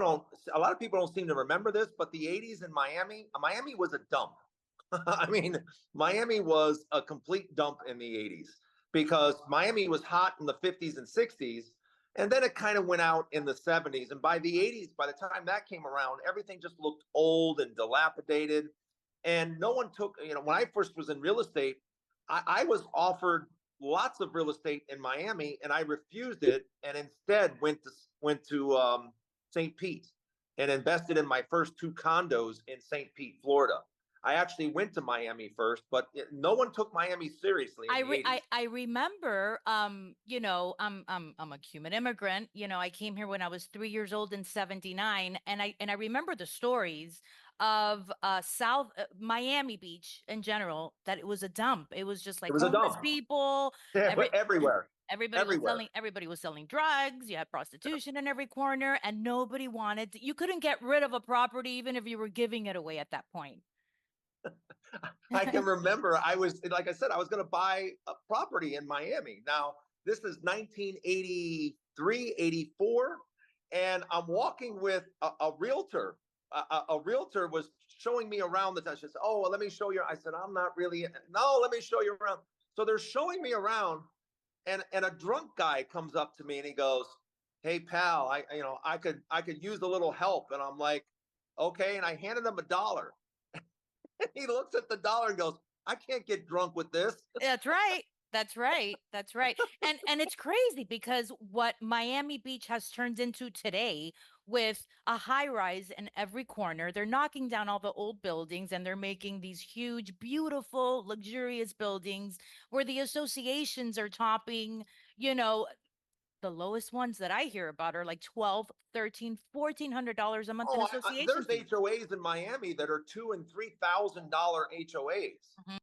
don't, a lot of people don't seem to remember this, but the 80s in Miami was a dump. I mean, Miami was a complete dump in the 80s because Miami was hot in the 50s and 60s. And then it kind of went out in the 70s. And by the 80s, by the time that came around, everything just looked old and dilapidated. And no one took, when I first was in real estate, I was offered lots of real estate in Miami, and I refused it, and instead went to St. Pete and invested in my first two condos in St. Pete, Florida. I actually went to Miami first, but no one took Miami seriously in the 80s. I remember, I'm a Cuban immigrant. I came here when I was 3 years old in '79, and I remember the stories of South Miami Beach in general, that it was a dump. It was just It like was a homeless dump. people. Yeah, Every everywhere, everywhere. everybody was selling drugs. You had prostitution in every corner, and nobody wanted you couldn't get rid of a property even if you were giving it away at that point. I can remember I was, like I said, I was going to buy a property in Miami. Now, this is 1983, 84, and I'm walking with a realtor. A realtor was showing me around the town. She said, "Oh, well, let me show you." I said, "I'm not really." No, let me show you around. So they're showing me around, and a drunk guy comes up to me and he goes, "Hey, pal, I could use a little help." And I'm like, "Okay." And I handed him $1. He looks at the dollar and goes, "I can't get drunk with this." That's right. That's right. That's right. And it's crazy because what Miami Beach has turned into today, with a high rise in every corner, they're knocking down all the old buildings and they're making these huge, beautiful, luxurious buildings where the associations are topping, you know, the lowest ones that I hear about are like 12, 13, $1,400 a month in Oh, association there's fees. HOAs in Miami that are $2,000 and $3,000 HOAs.